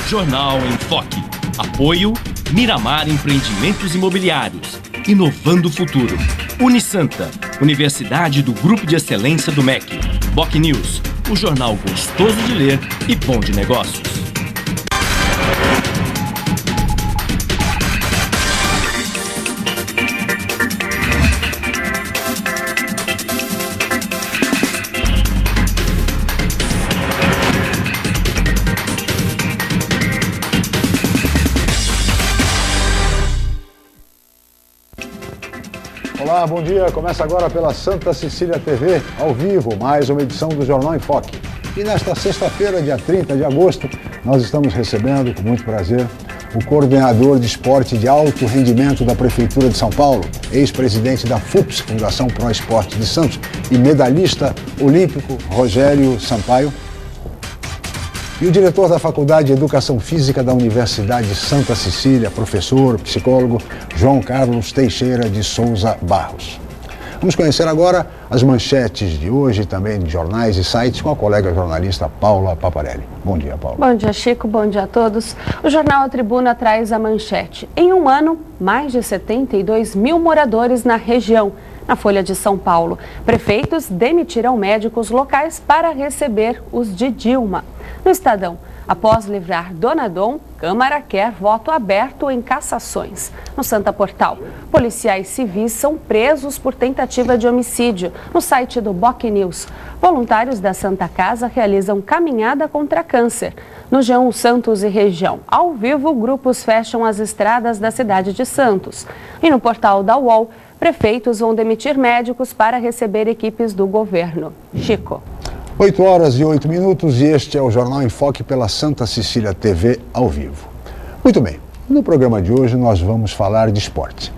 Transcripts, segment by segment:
Jornal em Foque. Apoio Miramar Empreendimentos Imobiliários. Inovando o futuro. Unisanta, Universidade do Grupo de Excelência do MEC. Boc News, o jornal gostoso de ler e bom de negócios. Olá, bom dia. Começa agora pela Santa Cecília TV, ao vivo, mais uma edição do Jornal em Foque. E nesta sexta-feira, dia 30 de agosto, nós estamos recebendo, com muito prazer, o coordenador de esporte de alto rendimento da Prefeitura de São Paulo, ex-presidente da FUPS, Fundação Pro Esporte de Santos, e medalhista olímpico, Rogério Sampaio. E o diretor da Faculdade de Educação Física da Universidade Santa Cecília, professor, psicólogo, João Carlos Teixeira de Souza Barros. Vamos conhecer agora as manchetes de hoje, também de jornais e sites, com a colega jornalista Paula Paparelli. Bom dia, Paula. Bom dia, Chico. Bom dia a todos. O jornal A Tribuna traz a manchete. Em um ano, mais de 72 mil moradores na região. Na Folha de São Paulo, prefeitos demitiram médicos locais para receber os de Dilma. No Estadão, após livrar Dona Dom, Câmara quer voto aberto em cassações. No Santa Portal, policiais civis são presos por tentativa de homicídio. No site do Boc News, voluntários da Santa Casa realizam caminhada contra câncer. No G1 Santos e região, ao vivo, grupos fecham as estradas da cidade de Santos. E no portal da UOL, prefeitos vão demitir médicos para receber equipes do governo. Chico. 8 horas e 8 minutos e este é o Jornal em Foque pela Santa Cecília TV ao vivo. Muito bem, no programa de hoje nós vamos falar de esporte,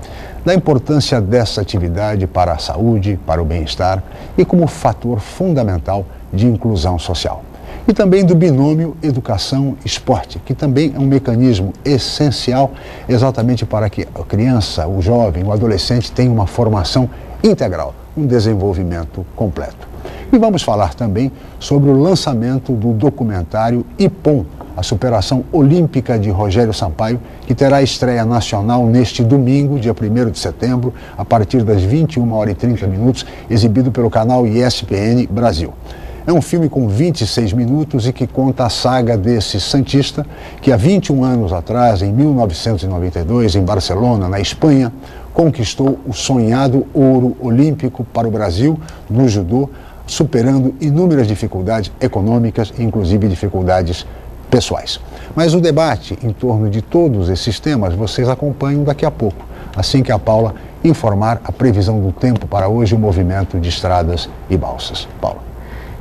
da importância dessa atividade para a saúde, para o bem-estar e como fator fundamental de inclusão social. E também do binômio educação-esporte, que também é um mecanismo essencial exatamente para que a criança, o jovem, o adolescente tenha uma formação integral, um desenvolvimento completo. E vamos falar também sobre o lançamento do documentário Ipom, a superação olímpica de Rogério Sampaio, que terá estreia nacional neste domingo, dia 1º de setembro, a partir das 21h30, exibido pelo canal ESPN Brasil. É um filme com 26 minutos e que conta a saga desse santista que há 21 anos atrás, em 1992, em Barcelona, na Espanha, conquistou o sonhado ouro olímpico para o Brasil no judô, superando inúmeras dificuldades econômicas e inclusive dificuldades pessoais. Mas o debate em torno de todos esses temas vocês acompanham daqui a pouco, assim que a Paula informar a previsão do tempo para hoje e o movimento de estradas e balsas. Paula.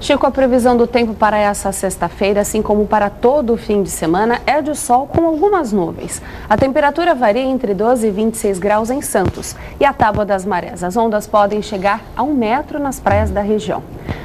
Chico, a previsão do tempo para essa sexta-feira, assim como para todo o fim de semana, é de sol com algumas nuvens. A temperatura varia entre 12 e 26 graus em Santos e a tábua das marés. As ondas podem chegar a 1 metro nas praias da região.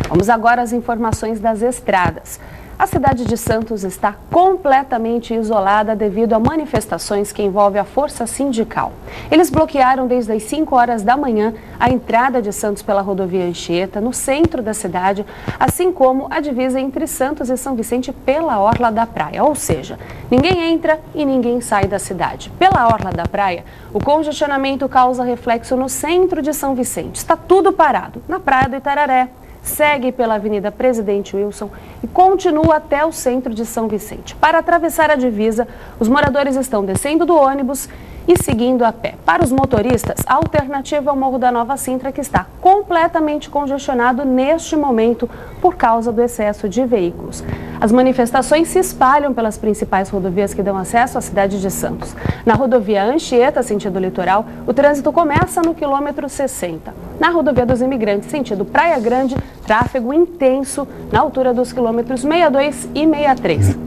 Vamos agora às informações das estradas. A cidade de Santos está completamente isolada devido a manifestações que envolvem a força sindical. Eles bloquearam desde as 5 horas da manhã a entrada de Santos pela rodovia Anchieta, no centro da cidade, assim como a divisa entre Santos e São Vicente pela orla da praia. Ou seja, ninguém entra e ninguém sai da cidade. Pela orla da praia, o congestionamento causa reflexo no centro de São Vicente. Está tudo parado. Na praia do Itararé, segue pela Avenida Presidente Wilson e continua até o centro de São Vicente. Para atravessar a divisa, os moradores estão descendo do ônibus e seguindo a pé. Para os motoristas, a alternativa é o Morro da Nova Sintra, que está completamente congestionado neste momento por causa do excesso de veículos. As manifestações se espalham pelas principais rodovias que dão acesso à cidade de Santos. Na rodovia Anchieta, sentido litoral, o trânsito começa no quilômetro 60. Na rodovia dos Imigrantes, sentido Praia Grande, tráfego intenso na altura dos quilômetros 62 e 63.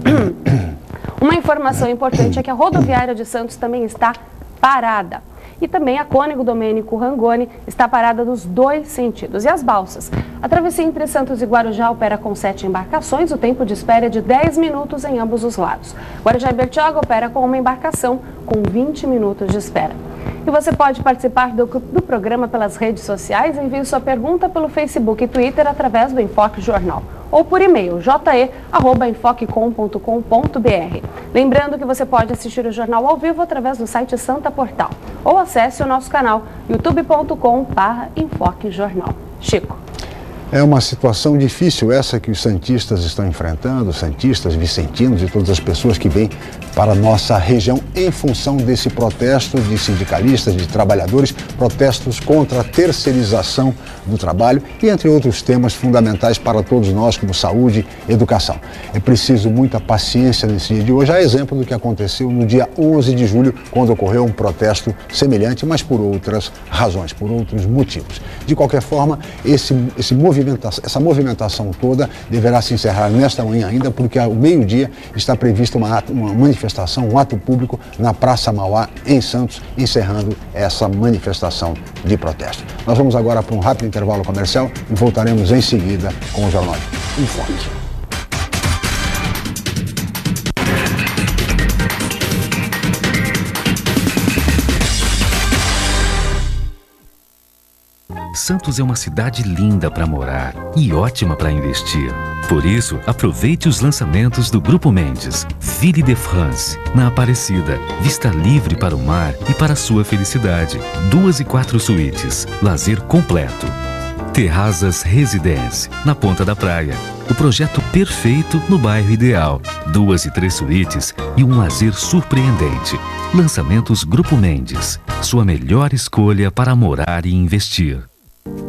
Uma informação importante é que a rodoviária de Santos também está parada. E também a Cônego Domênico Rangoni está parada nos dois sentidos. E as balsas? A travessia entre Santos e Guarujá opera com 7 embarcações. O tempo de espera é de 10 minutos em ambos os lados. Guarujá e Bertioga opera com uma embarcação com 20 minutos de espera. E você pode participar do programa pelas redes sociais. Envie sua pergunta pelo Facebook e Twitter através do Enfoque Jornal ou por e-mail je@enfoquecom.com.br. Lembrando que você pode assistir o jornal ao vivo através do site Santa Portal ou acesse o nosso canal youtube.com/enfoquejornal. Chico. É uma situação difícil essa que os santistas estão enfrentando, santistas, vicentinos e todas as pessoas que vêm para a nossa região em função desse protesto de sindicalistas, de trabalhadores, protestos contra a terceirização do trabalho e entre outros temas fundamentais para todos nós, como saúde e educação. É preciso muita paciência nesse dia de hoje, a exemplo do que aconteceu no dia 11 de julho, quando ocorreu um protesto semelhante, mas por outras razões, por outros motivos. De qualquer forma, essa movimentação toda deverá se encerrar nesta manhã ainda, porque ao meio-dia está prevista uma manifestação, um ato público na Praça Mauá, em Santos, encerrando essa manifestação de protesto. Nós vamos agora para um rápido intervalo comercial e voltaremos em seguida com o Jornal em Foque. Santos é uma cidade linda para morar e ótima para investir. Por isso, aproveite os lançamentos do Grupo Mendes. Ville de France, na Aparecida. Vista livre para o mar e para a sua felicidade. 2 e 4 suítes. Lazer completo. Terrazas Residence, na Ponta da Praia. O projeto perfeito no bairro ideal. 2 e 3 suítes e um lazer surpreendente. Lançamentos Grupo Mendes. Sua melhor escolha para morar e investir.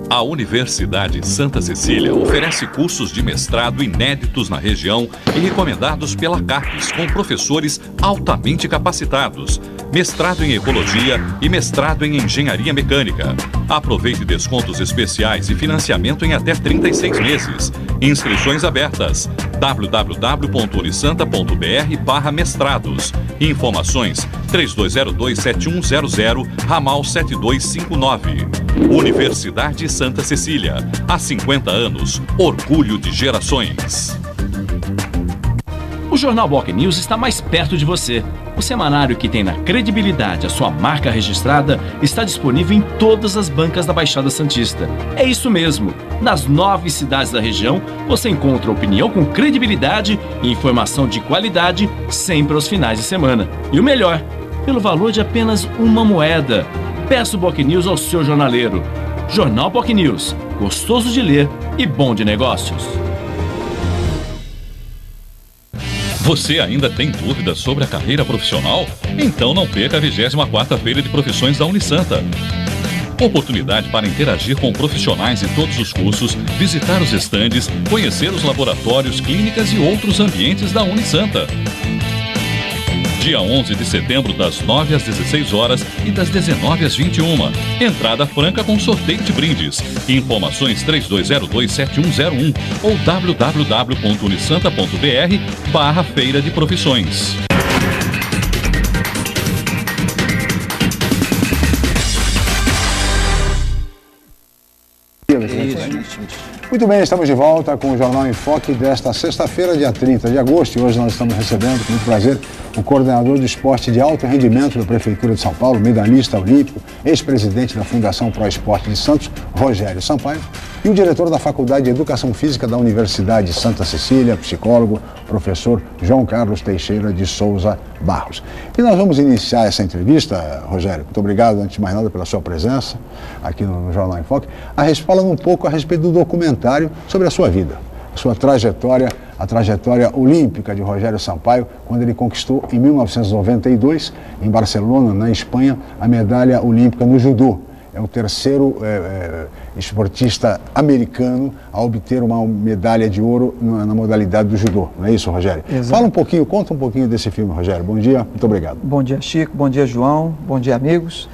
A Universidade Santa Cecília oferece cursos de mestrado inéditos na região e recomendados pela CAPES, com professores altamente capacitados. Mestrado em Ecologia e mestrado em Engenharia Mecânica. Aproveite descontos especiais e financiamento em até 36 meses. Inscrições abertas. www.unisanta.br/mestrados. Informações 3202-7100, ramal 7259. Universidade Santa Cecília. Há 50 anos, orgulho de gerações. O Jornal Boc News está mais perto de você. O semanário que tem na credibilidade a sua marca registrada está disponível em todas as bancas da Baixada Santista. É isso mesmo. Nas 9 cidades da região, você encontra opinião com credibilidade e informação de qualidade sempre aos finais de semana. E o melhor, pelo valor de apenas uma moeda. Peça o Boc News ao seu jornaleiro. Jornal Boc News, gostoso de ler e bom de negócios. Você ainda tem dúvidas sobre a carreira profissional? Então não perca a 24ª Feira de Profissões da Unisanta. Oportunidade para interagir com profissionais em todos os cursos, visitar os estandes, conhecer os laboratórios, clínicas e outros ambientes da Unisanta. Dia 11 de setembro, das 9 às 16 horas e das 19 às 21. Entrada franca com sorteio de brindes. Informações 3202-7101 ou www.unisanta.br/Feira de Profissões. Muito bem, estamos de volta com o Jornal em Foque desta sexta-feira, dia 30 de agosto. E hoje nós estamos recebendo, com muito prazer, o coordenador do esporte de alto rendimento da Prefeitura de São Paulo, medalhista olímpico, ex-presidente da Fundação Pro Esporte de Santos, Rogério Sampaio, e o diretor da Faculdade de Educação Física da Universidade Santa Cecília, psicólogo, professor João Carlos Teixeira de Souza Barros. E nós vamos iniciar essa entrevista, Rogério, muito obrigado, antes de mais nada, pela sua presença aqui no Jornal em Foque, falando um pouco a respeito do documentário sobre a sua vida, a sua trajetória, a trajetória olímpica de Rogério Sampaio, quando ele conquistou em 1992, em Barcelona, na Espanha, a medalha olímpica no judô. É o terceiro esportista americano a obter uma medalha de ouro na modalidade do judô. Não é isso, Rogério? Exato. Conta um pouquinho desse filme, Rogério. Bom dia, muito obrigado. Bom dia, Chico. Bom dia, João. Bom dia, amigos.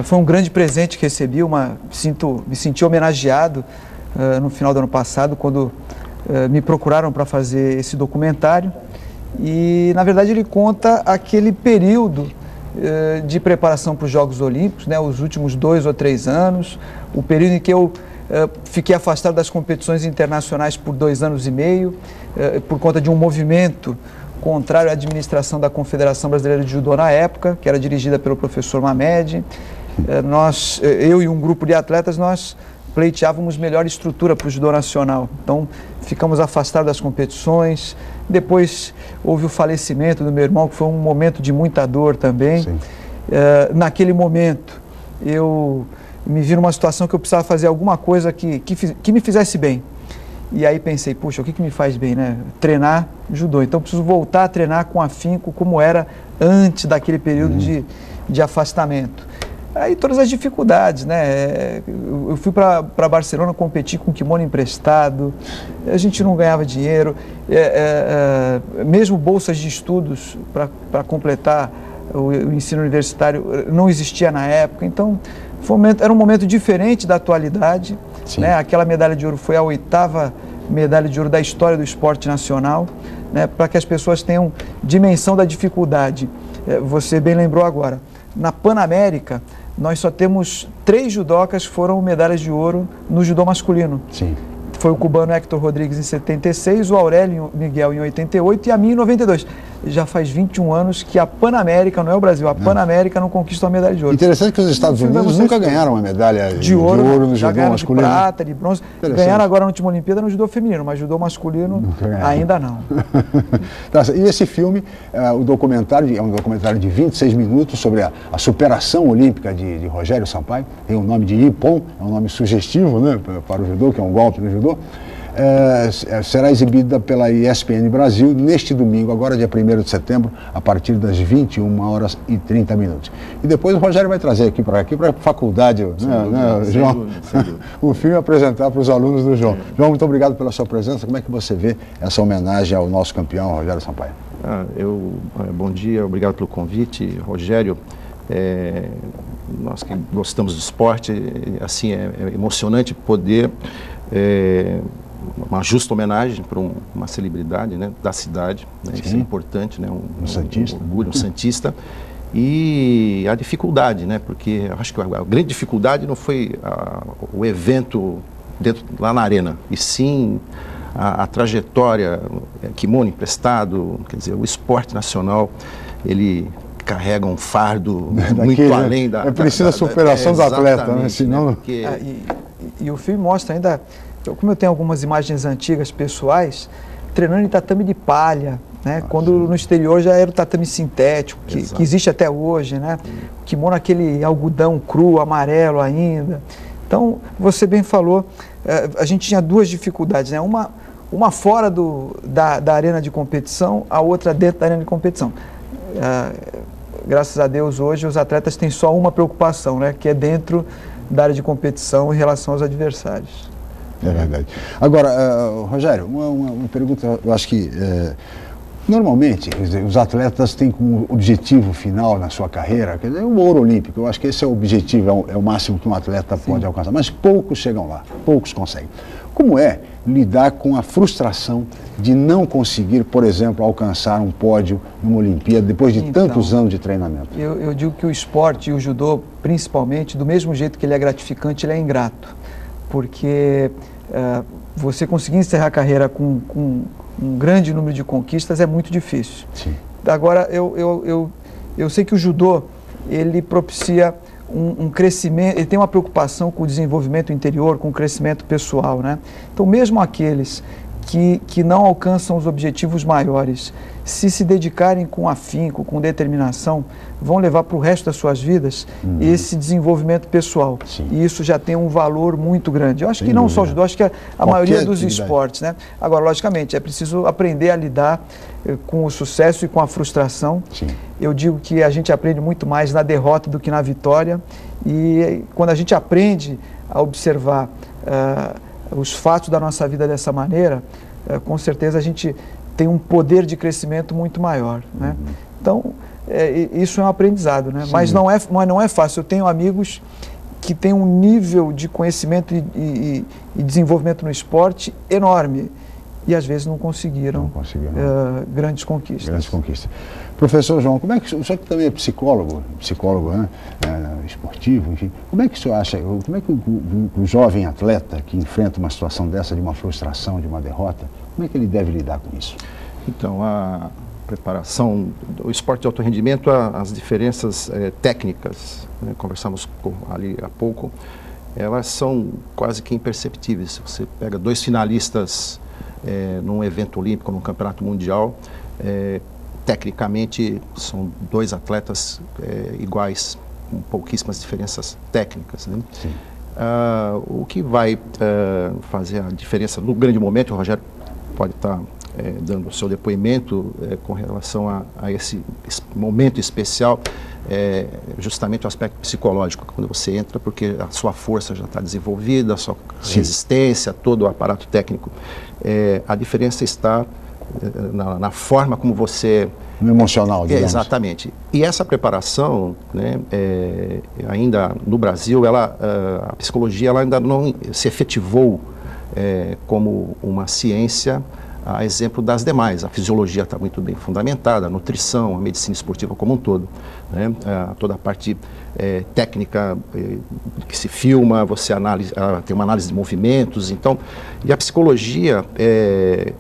Foi um grande presente que recebi, me senti homenageado no final do ano passado, quando me procuraram para fazer esse documentário. E, na verdade, ele conta aquele período de preparação para os Jogos Olímpicos, né, os últimos 2 ou 3 anos, o período em que eu fiquei afastado das competições internacionais por 2 anos e meio, por conta de um movimento contrário à administração da Confederação Brasileira de Judô na época, que era dirigida pelo professor Mamed. eu e um grupo de atletas, nós pleiteávamos melhor estrutura para o judô nacional. Então, ficamos afastados das competições. Depois, houve o falecimento do meu irmão, que foi um momento de muita dor também. Naquele momento, eu me vi numa situação que eu precisava fazer alguma coisa que me fizesse bem. E aí pensei, puxa, o que me faz bem, né? Treinar judô. Então, eu preciso voltar a treinar com afinco, como era antes daquele período de afastamento. Aí todas as dificuldades, né? Eu fui para Barcelona competir com kimono emprestado, a gente não ganhava dinheiro, mesmo bolsas de estudos para completar o ensino universitário não existia na época. Então, era um momento diferente da atualidade, né? Aquela medalha de ouro foi a 8ª medalha de ouro da história do esporte nacional, né? Para que as pessoas tenham dimensão da dificuldade. Você bem lembrou agora, na Panamérica, nós só temos 3 judocas que foram medalhas de ouro no judô masculino. Sim. Foi o cubano Héctor Rodrigues em 76, o Aurélio Miguel em 88 e a mim em 92. Já faz 21 anos que a Panamérica, não é o Brasil, a Panamérica não conquista uma medalha de ouro. Interessante que os Estados Unidos nunca ganharam uma medalha de ouro no judô masculino. De prata, de bronze. Ganharam agora na última Olimpíada no judô feminino, mas judô masculino ainda não. E esse filme, o documentário, é um documentário de 26 minutos sobre a superação olímpica de Rogério Sampaio. Tem o nome de Ippon, é um nome sugestivo, né, para o judô, que é um golpe no judô. Será exibida pela ESPN Brasil neste domingo, agora dia 1º de setembro, a partir das 21h30. E depois o Rogério vai trazer aqui para a faculdade, João, o filme apresentar para os alunos do João. João, muito obrigado pela sua presença. Como é que você vê essa homenagem ao nosso campeão, Rogério Sampaio? Bom dia, obrigado pelo convite, Rogério. Nós que gostamos do esporte, assim, é emocionante poder uma justa homenagem para uma celebridade, né, da cidade, né? Isso é importante, né? Um santista. Um orgulho, um santista. E a dificuldade, né? Porque eu acho que a grande dificuldade não foi o evento lá na arena, e sim a trajetória, kimono emprestado, quer dizer, o esporte nacional, ele carrega um fardo muito além da... É preciso a superação do atleta, né? Senão... Né? Porque... E o filme mostra ainda, como eu tenho algumas imagens antigas pessoais, treinando em tatame de palha, né? Quando no exterior já era o tatame sintético, que existe até hoje, né? O kimono, aquele algodão cru, amarelo ainda. Então, você bem falou, a gente tinha 2 dificuldades, né? Uma fora da arena de competição, a outra dentro da arena de competição. Graças a Deus, hoje os atletas têm só uma preocupação, né? Que é dentro da área de competição em relação aos adversários. É verdade. Agora, Rogério, uma pergunta, eu acho que normalmente, quer dizer, os atletas têm como objetivo final na sua carreira, quer dizer, o ouro olímpico. Eu acho que esse é o objetivo, é o máximo que um atleta pode alcançar, mas poucos chegam lá, poucos conseguem. Como é lidar com a frustração de não conseguir, por exemplo, alcançar um pódio numa Olimpíada depois de tantos anos de treinamento? Eu digo que o esporte e o judô, principalmente, do mesmo jeito que ele é gratificante, ele é ingrato. Porque você conseguir encerrar a carreira com um grande número de conquistas é muito difícil. Sim. Agora, eu sei que o judô, ele propicia um crescimento, ele tem uma preocupação com o desenvolvimento interior, com o crescimento pessoal, né? Então, mesmo aqueles que não alcançam os objetivos maiores, se dedicarem com afinco, com determinação, vão levar para o resto das suas vidas esse desenvolvimento pessoal. Sim. E isso já tem um valor muito grande. Eu acho que não só o judô, acho que a maioria dos esportes, né? Agora, logicamente, é preciso aprender a lidar com o sucesso e com a frustração. Sim. Eu digo que a gente aprende muito mais na derrota do que na vitória. E quando a gente aprende a observar os fatos da nossa vida dessa maneira, com certeza a gente tem um poder de crescimento muito maior, né? Então, isso é um aprendizado, né? Mas não é fácil. Eu tenho amigos que têm um nível de conhecimento e desenvolvimento no esporte enorme e às vezes não conseguiram grandes conquistas. Grandes conquistas. Professor João, como é que o senhor que também é psicólogo, né, esportivo, enfim, como é que o senhor acha, como é que o jovem atleta que enfrenta uma situação dessa, de uma frustração, de uma derrota, como é que ele deve lidar com isso? Então, preparação do esporte de alto rendimento, as diferenças técnicas, né, conversamos ali há pouco, elas são quase que imperceptíveis. Se você pega 2 finalistas num evento olímpico, num campeonato mundial, tecnicamente são 2 atletas iguais, com pouquíssimas diferenças técnicas, né? O que vai fazer a diferença no grande momento, o Rogério pode estar dando o seu depoimento com relação a esse momento especial, justamente o aspecto psicológico, quando você entra, porque a sua força já está desenvolvida, a sua resistência, todo o aparato técnico. A diferença está na forma como você... No emocional, digamos. Exatamente. E essa preparação, né, ainda no Brasil, a psicologia ela ainda não se efetivou como uma ciência, a exemplo das demais. A fisiologia está muito bem fundamentada, a nutrição, a medicina esportiva como um todo, né? Toda a parte técnica que se filma, você tem uma análise de movimentos, então, e a psicologia,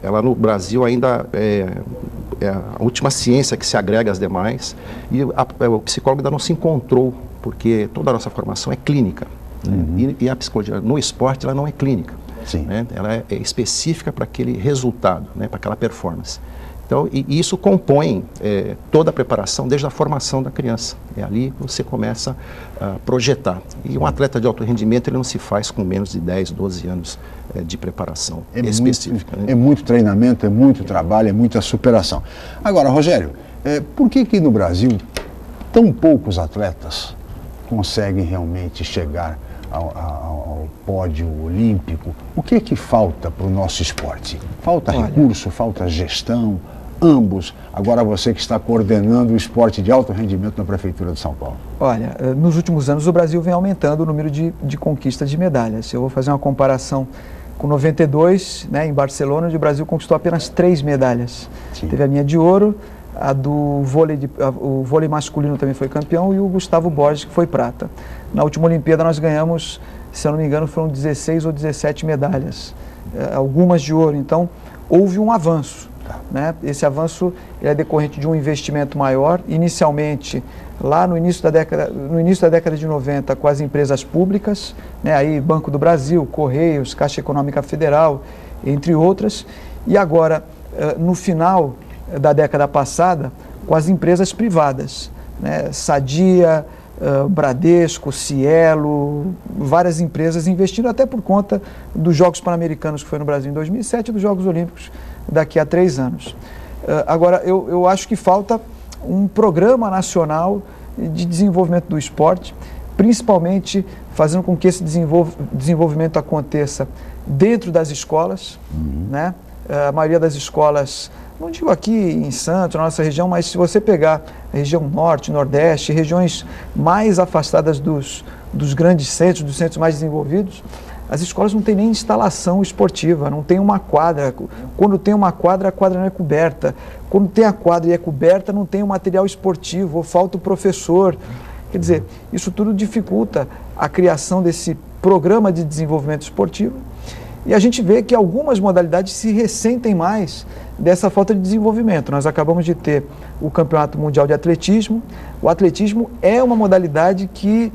ela no Brasil ainda é a última ciência que se agrega às demais, e o psicólogo ainda não se encontrou, porque toda a nossa formação é clínica, né? E a psicologia no esporte ela não é clínica. Né? Ela é específica para aquele resultado, né? Para aquela performance. Então, e isso compõe toda a preparação desde a formação da criança. É ali que você começa a projetar. E um atleta de alto rendimento ele não se faz com menos de 10, 12 anos de preparação específica. É muito treinamento, é muito trabalho, é muita superação. Agora, Rogério, por que no Brasil tão poucos atletas conseguem realmente chegar ao pódio olímpico? O que é que falta para o nosso esporte? Falta recurso, falta gestão, ambos. Agora você que está coordenando o esporte de alto rendimento na Prefeitura de São Paulo. Olha, nos últimos anos o Brasil vem aumentando o número de conquistas de medalhas. Eu vou fazer uma comparação com 92, né, em Barcelona, onde o Brasil conquistou apenas 3 medalhas. Sim. Teve a minha de ouro, a do vôlei, o vôlei masculino também foi campeão, e o Gustavo Borges, que foi prata. Na última Olimpíada nós ganhamos, se eu não me engano, foram 16 ou 17 medalhas, algumas de ouro. Então, houve um avanço, né? Esse avanço é decorrente de um investimento maior, inicialmente lá no início da década de 90, com as empresas públicas, né? Aí Banco do Brasil, Correios, Caixa Econômica Federal, entre outras, e agora, no final da década passada, com as empresas privadas, né? Sadia, Bradesco, Cielo, várias empresas investindo até por conta dos Jogos Pan-Americanos que foi no Brasil em 2007 e dos Jogos Olímpicos daqui a 3 anos. Agora, eu acho que falta um programa nacional de desenvolvimento do esporte, principalmente fazendo com que esse desenvolvimento aconteça dentro das escolas, né? A maioria das escolas, não digo aqui em Santos, na nossa região, mas se você pegar a região norte, nordeste, regiões mais afastadas dos grandes centros, dos centros mais desenvolvidos, as escolas não têm nem instalação esportiva, não tem uma quadra. Quando tem uma quadra, a quadra não é coberta. Quando tem a quadra e é coberta, não tem o material esportivo, ou falta o professor. Quer dizer, isso tudo dificulta a criação desse programa de desenvolvimento esportivo. E a gente vê que algumas modalidades se ressentem mais dessa falta de desenvolvimento. Nós acabamos de ter o Campeonato Mundial de Atletismo. O atletismo é uma modalidade que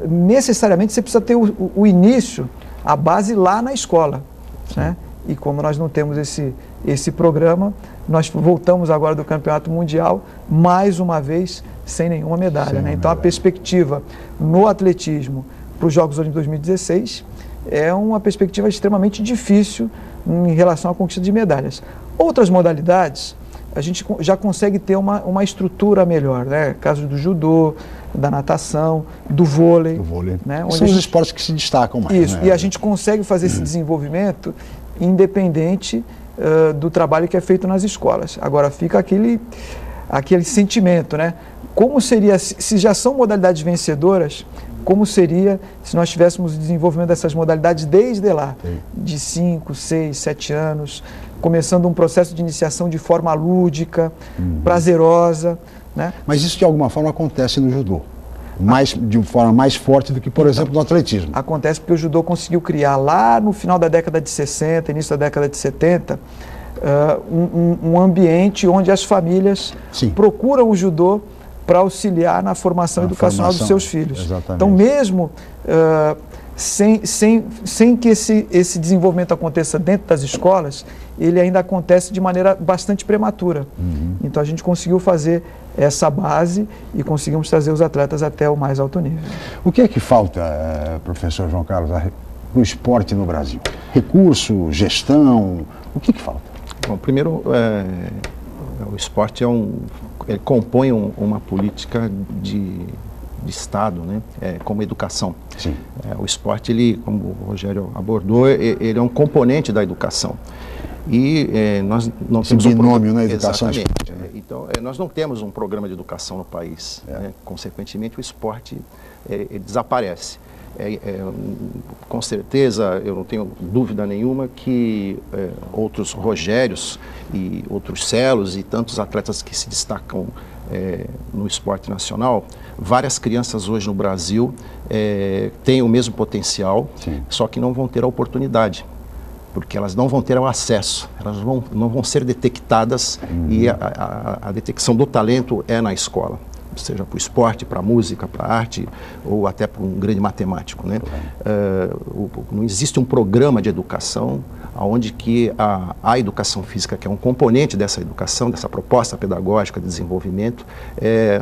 necessariamente você precisa ter o início, a base lá na escola, né? E como nós não temos esse programa, nós voltamos agora do Campeonato Mundial, mais uma vez, sem nenhuma medalha, né? Então a perspectiva no atletismo para os Jogos Olímpicos 2016 é uma perspectiva extremamente difícil em relação à conquista de medalhas. Outras modalidades, a gente já consegue ter uma estrutura melhor, né? Caso do judô, da natação, do vôlei. Né? São os esportes que se destacam mais. Isso, né? E a gente consegue fazer esse desenvolvimento independente do trabalho que é feito nas escolas. Agora fica aquele sentimento, né? Como seria, se já são modalidades vencedoras, como seria se nós tivéssemos o desenvolvimento dessas modalidades desde lá, de 5, 6, 7 anos, começando um processo de iniciação de forma lúdica, prazerosa, né? Mas isso de alguma forma acontece no judô, de forma mais forte do que, por exemplo, no atletismo. Acontece porque o judô conseguiu criar lá no final da década de 60, início da década de 70, um ambiente onde as famílias procuram o judô para auxiliar na formação educacional dos seus filhos. Exatamente. Então, mesmo sem que esse desenvolvimento aconteça dentro das escolas, ele ainda acontece de maneira bastante prematura. Então, a gente conseguiu fazer essa base e conseguimos trazer os atletas até o mais alto nível. O que é que falta, professor João Carlos, no esporte no Brasil? Recurso, gestão, o que falta? Bom, primeiro, o esporte ele compõe uma política de Estado, né? Como educação. Sim. O esporte, ele, como o Rogério abordou, ele é um componente da educação. E nós não temos binômio na educação. Exatamente. Então, nós não temos um programa de educação no país. Né? Consequentemente, o esporte ele desaparece. Com certeza, eu não tenho dúvida nenhuma que outros Rogérios e outros Celos e tantos atletas que se destacam no esporte nacional, várias crianças hoje no Brasil têm o mesmo potencial, só que não vão ter a oportunidade, porque elas não vão ter o acesso, elas não vão ser detectadas e a detecção do talento é na escola. Seja para o esporte, para a música, para a arte ou até para um grande matemático, né? Não existe um programa de educação onde que a educação física, que é um componente dessa educação, dessa proposta pedagógica de desenvolvimento,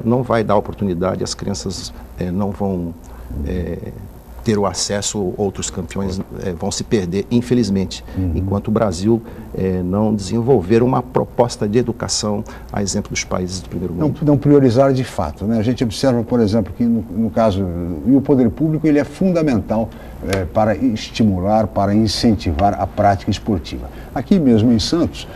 não vai dar oportunidade, as crianças não vão ter o acesso, outros campeões vão se perder, infelizmente, enquanto o Brasil não desenvolver uma proposta de educação a exemplo dos países do primeiro mundo. Não priorizar de fato, né? A gente observa, por exemplo, que no caso, e o poder público, ele é fundamental para estimular, para incentivar a prática esportiva. Aqui mesmo em Santos,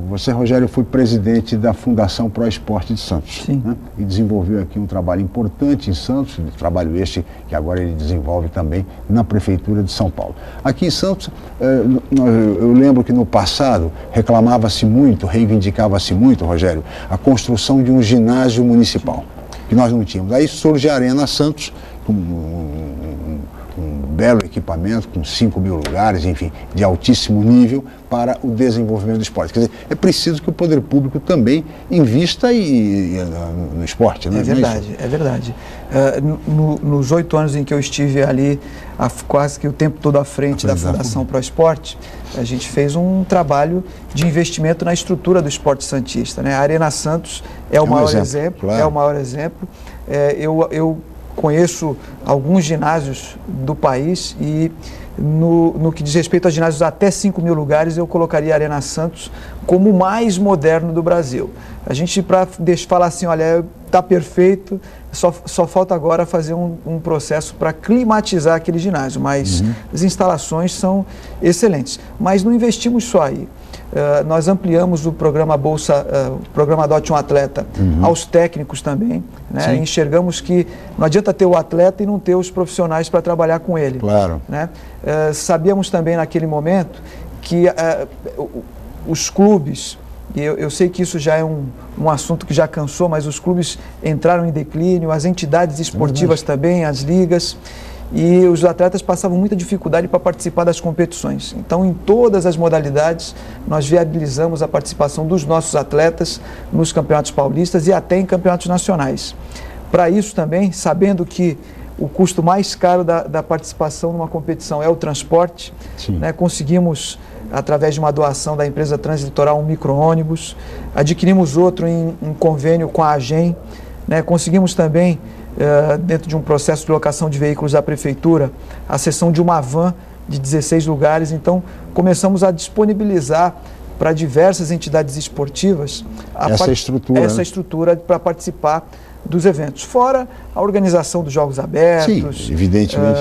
você, Rogério, foi presidente da Fundação Pro Esporte de Santos, né? E desenvolveu aqui um trabalho importante em Santos, trabalho este que agora ele desenvolve também na Prefeitura de São Paulo. Aqui em Santos, eu lembro que no passado reclamava-se muito, reivindicava-se muito, Rogério, a construção de um ginásio municipal, que nós não tínhamos. Aí surge a Arena Santos, com um belo equipamento, com 5.000 lugares, enfim, de altíssimo nível para o desenvolvimento do esporte. Quer dizer, é preciso que o poder público também invista no esporte, né? É verdade, é verdade. Nos 8 anos em que eu estive ali, quase que o tempo todo à frente da Fundação Pro Esporte, a gente fez um trabalho de investimento na estrutura do esporte santista, né? A Arena Santos é o maior exemplo, claro. É o maior exemplo. Eu conheço alguns ginásios do país e no que diz respeito a ginásios até 5.000 lugares, eu colocaria a Arena Santos como o mais moderno do Brasil. A gente, para falar assim, olha, está perfeito, só falta agora fazer um processo para climatizar aquele ginásio, mas as instalações são excelentes. Mas não investimos só aí. Nós ampliamos o programa o programa Adote um Atleta aos técnicos também, né? Enxergamos que não adianta ter o atleta e não ter os profissionais para trabalhar com ele. Claro. Né? Sabíamos também naquele momento que os clubes, e eu sei que isso já é um assunto que já cansou, mas os clubes entraram em declínio, as entidades esportivas também, as ligas, e os atletas passavam muita dificuldade para participar das competições. Então, em todas as modalidades, nós viabilizamos a participação dos nossos atletas nos campeonatos paulistas e até em campeonatos nacionais. Para isso também, sabendo que o custo mais caro da participação numa competição é o transporte, né, conseguimos, através de uma doação da empresa Translitoral, um micro-ônibus, adquirimos outro em convênio com a AGEM, né, conseguimos também, dentro de um processo de locação de veículos da Prefeitura, a cessão de uma van de 16 lugares. Então, começamos a disponibilizar para diversas entidades esportivas essa estrutura para participar dos eventos. Fora a organização dos Jogos Abertos. Sim, evidentemente.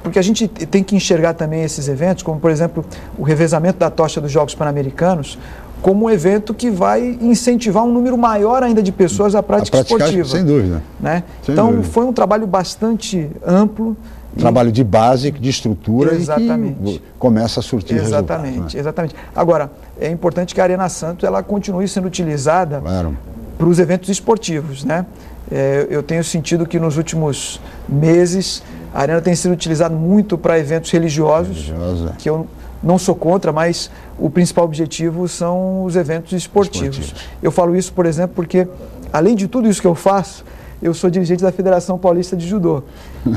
Porque a gente tem que enxergar também esses eventos, como, por exemplo, o revezamento da tocha dos Jogos Pan-Americanos, como um evento que vai incentivar um número maior ainda de pessoas à prática esportiva. Sem dúvida. Né? Então, foi um trabalho bastante amplo. Trabalho de base, de estrutura, exatamente. E que começa a surtir resultados. Né? Exatamente. Agora, é importante que a Arena Santos ela continue sendo utilizada para os eventos esportivos. Né? Eu tenho sentido que nos últimos meses a Arena tem sido utilizada muito para eventos religiosos, que eu não sou contra, mas o principal objetivo são os eventos esportivos. Eu falo isso, por exemplo, porque além de tudo isso que eu faço, eu sou dirigente da Federação Paulista de Judô.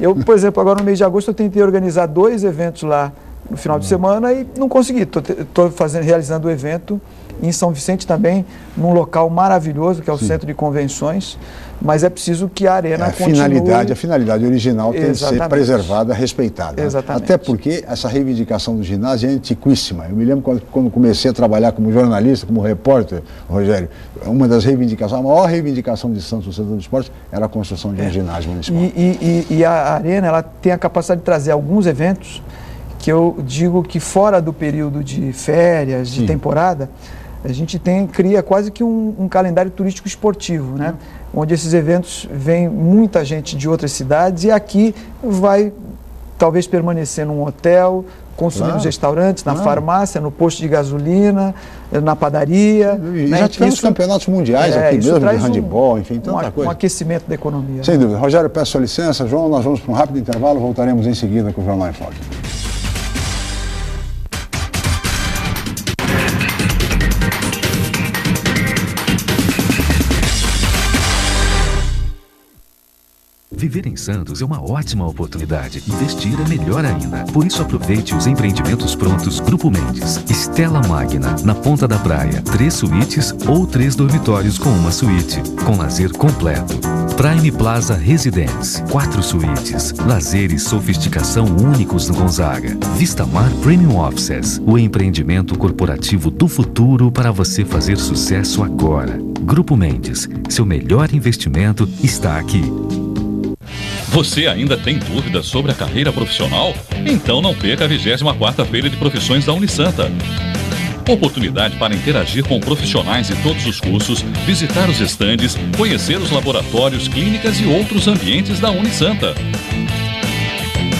Eu, por exemplo, agora no mês de agosto eu tentei organizar 2 eventos lá no final de semana e não consegui. Estou realizando o evento em São Vicente também, num local maravilhoso, que é o Centro de Convenções, mas é preciso que a arena continue... A finalidade original tem que ser preservada, respeitada. Exatamente. Até porque essa reivindicação do ginásio é antiquíssima. Eu me lembro quando comecei a trabalhar como jornalista, como repórter, Rogério, uma das reivindicações, a maior reivindicação de Santos no setor do esporte era a construção de um ginásio municipal. E a arena, ela tem a capacidade de trazer alguns eventos que eu digo que fora do período de férias, de temporada, a gente cria quase que um calendário turístico esportivo, né? Onde esses eventos vem muita gente de outras cidades e aqui vai talvez permanecer num hotel, consumir nos restaurantes, na farmácia, no posto de gasolina, na padaria. E já tivemos campeonatos mundiais aqui mesmo, de handebol, enfim, tanta coisa. Um aquecimento da economia. Sem dúvida. Rogério, peço sua licença. João, nós vamos para um rápido intervalo, voltaremos em seguida com o Jornal em Foque. Viver em Santos é uma ótima oportunidade. Investir é melhor ainda. Por isso aproveite os empreendimentos prontos Grupo Mendes. Stella Magna, na Ponta da Praia. 3 suítes ou 3 dormitórios com uma suíte. Com lazer completo. Prime Plaza Residence. 4 suítes. Lazer e sofisticação únicos no Gonzaga. Vistamar Premium Offices. O empreendimento corporativo do futuro para você fazer sucesso agora. Grupo Mendes. Seu melhor investimento está aqui. Você ainda tem dúvidas sobre a carreira profissional? Então não perca a 24ª Feira de Profissões da Unisanta. Oportunidade para interagir com profissionais de todos os cursos, visitar os estandes, conhecer os laboratórios, clínicas e outros ambientes da Unisanta.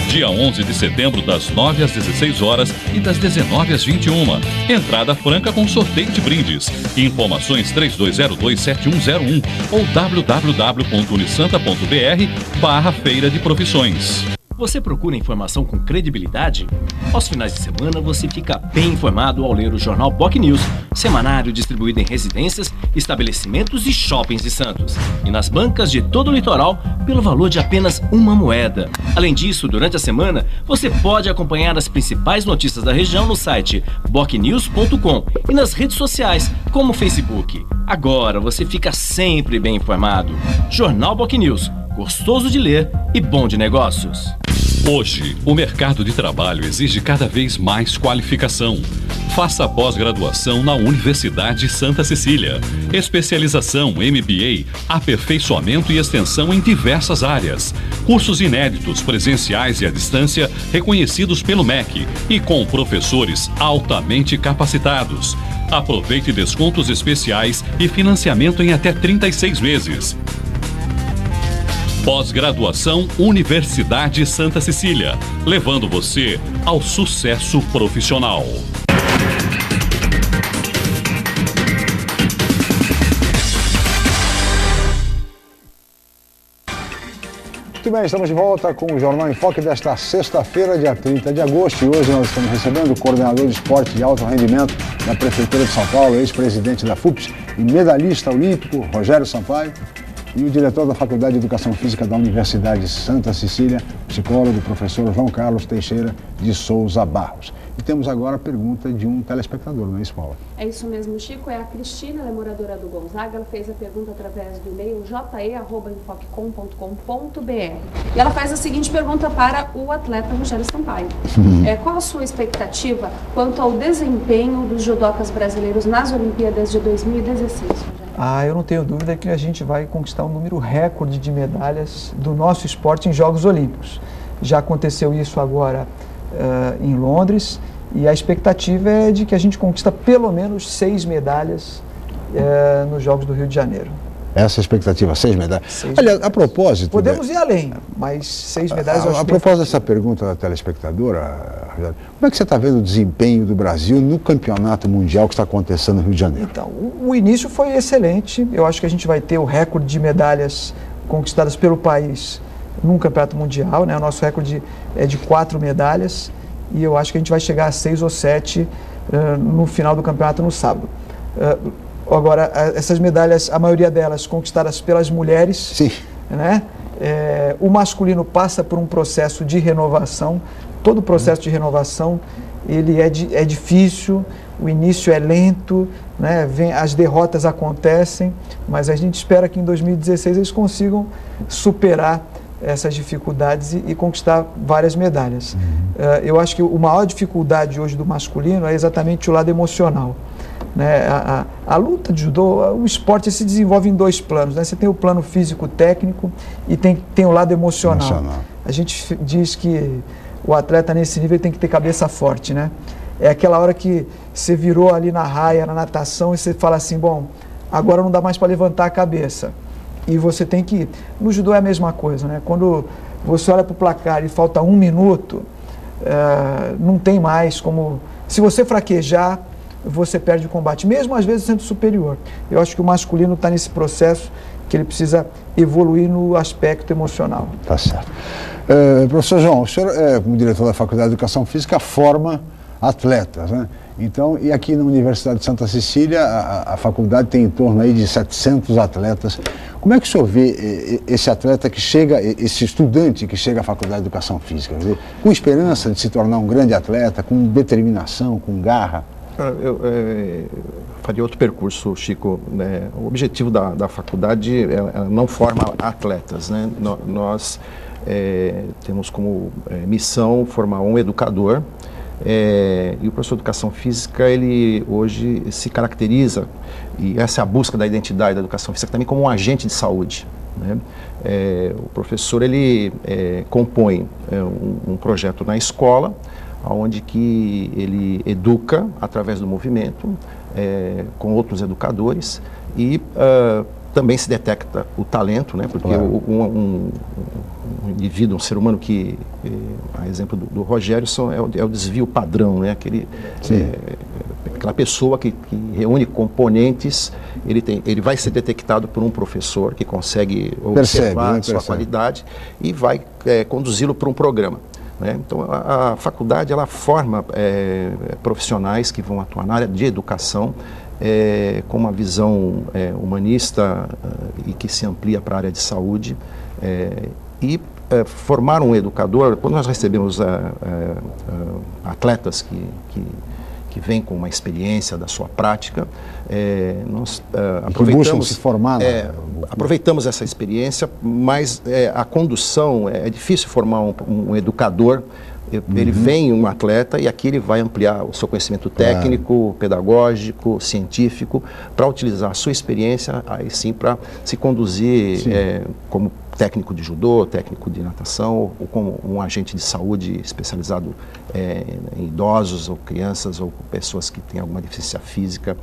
Dia 11 de setembro, das 9 às 16 horas e das 19 às 21. Entrada franca com sorteio de brindes. Informações 3202-7101 ou www.unisanta.br/Feira de Profissões. Você procura informação com credibilidade? Aos finais de semana você fica bem informado ao ler o jornal BOC News, semanário distribuído em residências, estabelecimentos e shoppings de Santos. E nas bancas de todo o litoral, pelo valor de apenas uma moeda. Além disso, durante a semana, você pode acompanhar as principais notícias da região no site bocnews.com e nas redes sociais, como o Facebook. Agora você fica sempre bem informado. Jornal BOC News, gostoso de ler e bom de negócios. Hoje, o mercado de trabalho exige cada vez mais qualificação. Faça a pós-graduação na Universidade Santa Cecília. Especialização, MBA, aperfeiçoamento e extensão em diversas áreas. Cursos inéditos, presenciais e à distância, reconhecidos pelo MEC e com professores altamente capacitados. Aproveite descontos especiais e financiamento em até 36 meses. Pós-graduação Universidade Santa Cecília, levando você ao sucesso profissional. Muito bem, estamos de volta com o Jornal em Foque desta sexta-feira, dia 30 de agosto. E hoje nós estamos recebendo o coordenador de esporte e alto rendimento da Prefeitura de São Paulo, ex-presidente da FUPS e medalhista olímpico, Rogério Sampaio, e o diretor da Faculdade de Educação Física da Universidade Santa Cecília, psicólogo, professor João Carlos Teixeira de Souza Barros. E temos agora a pergunta de um telespectador, não é isso, Paula? É isso mesmo, Chico. É a Cristina, ela é moradora do Gonzaga. Ela fez a pergunta através do e-mail je@infocecom.com.br. E ela faz a seguinte pergunta para o atleta Rogério Sampaio. Qual a sua expectativa quanto ao desempenho dos judocas brasileiros nas Olimpíadas de 2016, Rogério? Eu não tenho dúvida que a gente vai conquistar um número recorde de medalhas do nosso esporte em Jogos Olímpicos. Já aconteceu isso agora em Londres e a expectativa é de que a gente conquista pelo menos 6 medalhas nos Jogos do Rio de Janeiro. Essa é a expectativa, 6 medalhas. Aliás, a propósito... Podemos ir além, mas 6 medalhas... A propósito dessa pergunta da telespectadora, como é que você está vendo o desempenho do Brasil no campeonato mundial que está acontecendo no Rio de Janeiro? Então, o início foi excelente. Eu acho que a gente vai ter o recorde de medalhas conquistadas pelo país num campeonato mundial, né? O nosso recorde é de 4 medalhas e eu acho que a gente vai chegar a 6 ou 7 no final do campeonato no sábado. Agora, essas medalhas, a maioria delas conquistadas pelas mulheres. Sim. Né? O masculino passa por um processo de renovação. Todo processo de renovação ele é difícil, o início é lento, né? As derrotas acontecem, mas a gente espera que em 2016 eles consigam superar essas dificuldades e conquistar várias medalhas. Eu acho que a maior dificuldade hoje do masculino é exatamente o lado emocional. Né? A luta de judô, o esporte se desenvolve em 2 planos. Né? Você tem o plano físico-técnico e tem o lado emocional. A gente diz que o atleta nesse nível tem que ter cabeça forte. Né? É aquela hora que você virou ali na raia, na natação, e você fala assim, bom, agora não dá mais para levantar a cabeça. E você tem que... No judô é a mesma coisa, né? Quando você olha para o placar e falta 1 minuto, não tem mais como... Se você fraquejar, você perde o combate, mesmo às vezes sendo superior. Eu acho que o masculino está nesse processo que ele precisa evoluir no aspecto emocional. Tá certo. Professor João, o senhor, como diretor da Faculdade de Educação Física, forma atletas, né? Então, e aqui na Universidade de Santa Cecília, a faculdade tem em torno aí de 700 atletas. Como é que o senhor vê esse atleta que chega, esse estudante que chega à Faculdade de Educação Física, quer dizer, com esperança de se tornar um grande atleta, com determinação, com garra? Eu faria outro percurso, Chico. Né? O objetivo da faculdade não forma atletas, né? Nós temos como missão formar um educador. E o professor de Educação Física, ele hoje se caracteriza, e essa é a busca da identidade da Educação Física, também como um agente de saúde. Né? O professor, ele compõe um projeto na escola, onde que ele educa através do movimento, com outros educadores, e também se detecta o talento, né? Porque claro, um indivíduo, um ser humano que, a exemplo do Rogério, é o desvio padrão, né? Aquela pessoa que reúne componentes, ele vai ser detectado por um professor que consegue observar sua qualidade e vai conduzi-lo para um programa. Né? Então, a faculdade, ela forma profissionais que vão atuar na área de educação, com uma visão humanista e que se amplia para a área de saúde. Formar um educador, quando nós recebemos atletas que vêm com uma experiência da sua prática, nós aproveitamos, se formar, aproveitamos essa experiência, mas a condução, é difícil formar um educador. Ele vem um atleta e aqui ele vai ampliar o seu conhecimento técnico, pedagógico, científico, para utilizar a sua experiência, aí sim, para se conduzir como técnico de judô, técnico de natação, ou como um agente de saúde especializado em idosos ou crianças ou pessoas que têm alguma deficiência física.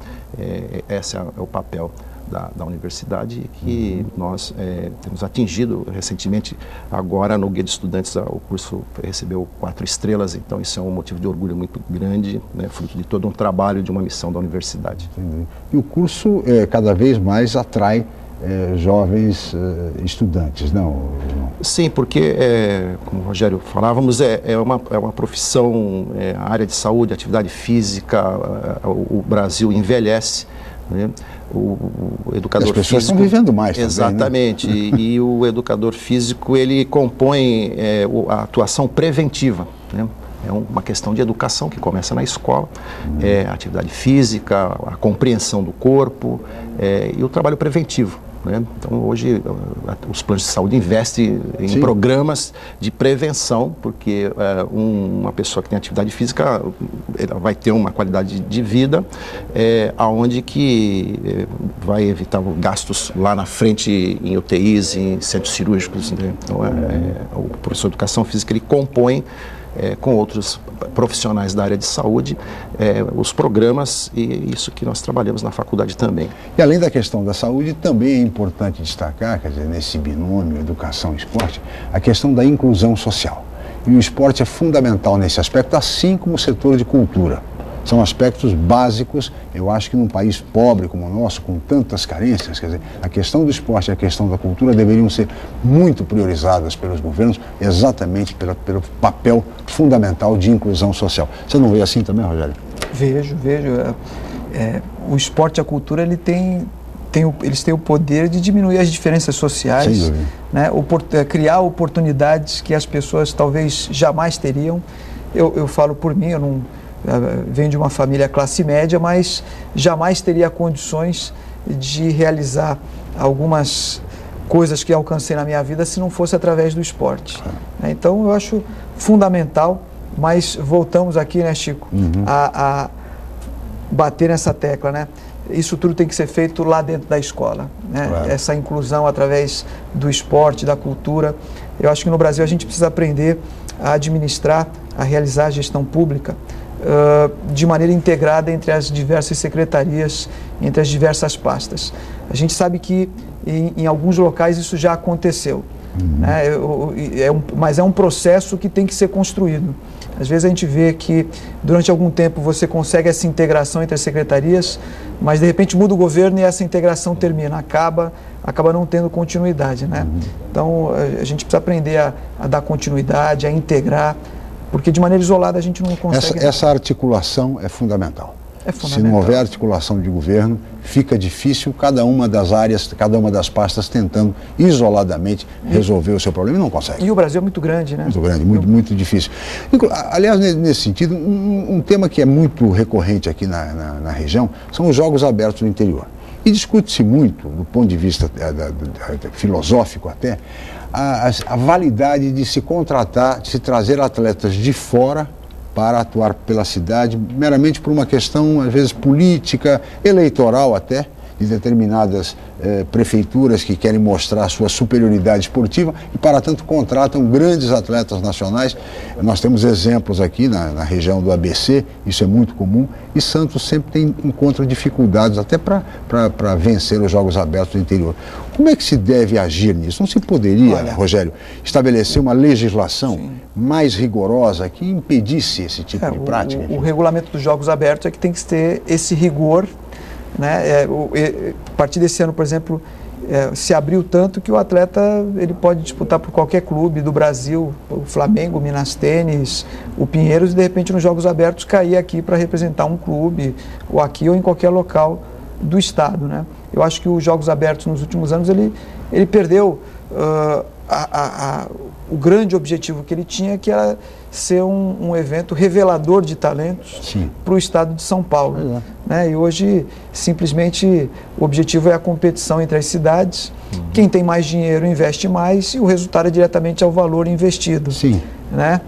Esse é o papel da universidade, que nós temos atingido recentemente. Agora, no Guia de Estudantes, o curso recebeu 4 estrelas, então isso é um motivo de orgulho muito grande, né, fruto de todo um trabalho, de uma missão da universidade. Entendi. E o curso cada vez mais atrai jovens estudantes, não? Sim, porque, como o Rogério falávamos, é uma profissão, a área de saúde, atividade física, o Brasil envelhece, né? O educador físico... As pessoas estão vivendo mais também, exatamente, né? E o educador físico, ele compõe a atuação preventiva, né? É uma questão de educação que começa na escola, a atividade física, a compreensão do corpo e o trabalho preventivo. Né? Então, hoje, os planos de saúde investem em programas de prevenção, porque uma pessoa que tem atividade física, ela vai ter uma qualidade de vida aonde que vai evitar gastos lá na frente em UTIs, em centros cirúrgicos. Né? Então, o professor de Educação Física, ele compõe com outros profissionais da área de saúde, os programas, e isso que nós trabalhamos na faculdade também. E além da questão da saúde, também é importante destacar, quer dizer, nesse binômio educação e esporte, a questão da inclusão social. E o esporte é fundamental nesse aspecto, assim como o setor de cultura. São aspectos básicos, eu acho que num país pobre como o nosso, com tantas carências, quer dizer, a questão do esporte e a questão da cultura deveriam ser muito priorizadas pelos governos, exatamente pelo papel fundamental de inclusão social. Você não vê assim também, Rogério? Vejo. O esporte e a cultura, eles têm o poder de diminuir as diferenças sociais, né? Criar oportunidades que as pessoas talvez jamais teriam. Eu falo por mim, eu não venho de uma família classe média, mas jamais teria condições de realizar algumas coisas que alcancei na minha vida se não fosse através do esporte. Então eu acho fundamental, mas voltamos aqui, né, Chico, a bater nessa tecla, né? Isso tudo tem que ser feito lá dentro da escola, né? Claro. Essa inclusão através do esporte, da cultura. Eu acho que no Brasil a gente precisa aprender a administrar, a realizar a gestão pública de maneira integrada entre as diversas secretarias, entre as diversas pastas. A gente sabe que em alguns locais isso já aconteceu, né? Mas é um processo que tem que ser construído. Às vezes a gente vê que durante algum tempo você consegue essa integração entre as secretarias, mas de repente muda o governo e essa integração termina, acaba não tendo continuidade, né? Então a gente precisa aprender a dar continuidade, a integrar, porque de maneira isolada a gente não consegue... Essa articulação é fundamental. É fundamental. Se não houver articulação de governo, fica difícil cada uma das áreas, cada uma das pastas tentando isoladamente resolver o seu problema e não consegue. E o Brasil é muito grande, né? Muito grande, muito difícil. Aliás, nesse sentido, um tema que é muito recorrente aqui na região são os Jogos Abertos do interior. E discute-se muito, do ponto de vista filosófico até, a validade de se contratar, de se trazer atletas de fora para atuar pela cidade, meramente por uma questão, às vezes, política, eleitoral até, de determinadas prefeituras que querem mostrar sua superioridade esportiva e, para tanto, contratam grandes atletas nacionais. Nós temos exemplos aqui na região do ABC, isso é muito comum, e Santos sempre encontra dificuldades até para vencer os Jogos Abertos do interior. Como é que se deve agir nisso? Não se poderia, Rogério, estabelecer uma legislação mais rigorosa que impedisse esse tipo de prática? O regulamento dos Jogos Abertos é que tem que ter esse rigor, né? A partir desse ano, por exemplo, se abriu tanto que o atleta ele pode disputar por qualquer clube do Brasil, o Flamengo, o Minas Tênis, o Pinheiros, e de repente nos Jogos Abertos cair aqui para representar um clube, ou aqui ou em qualquer local do estado, né? Eu acho que os Jogos Abertos nos últimos anos ele perdeu o grande objetivo que ele tinha, que era ser um evento revelador de talentos para o estado de São Paulo, né? E hoje, simplesmente, o objetivo é a competição entre as cidades. Quem tem mais dinheiro investe mais e o resultado é diretamente ao valor investido, né?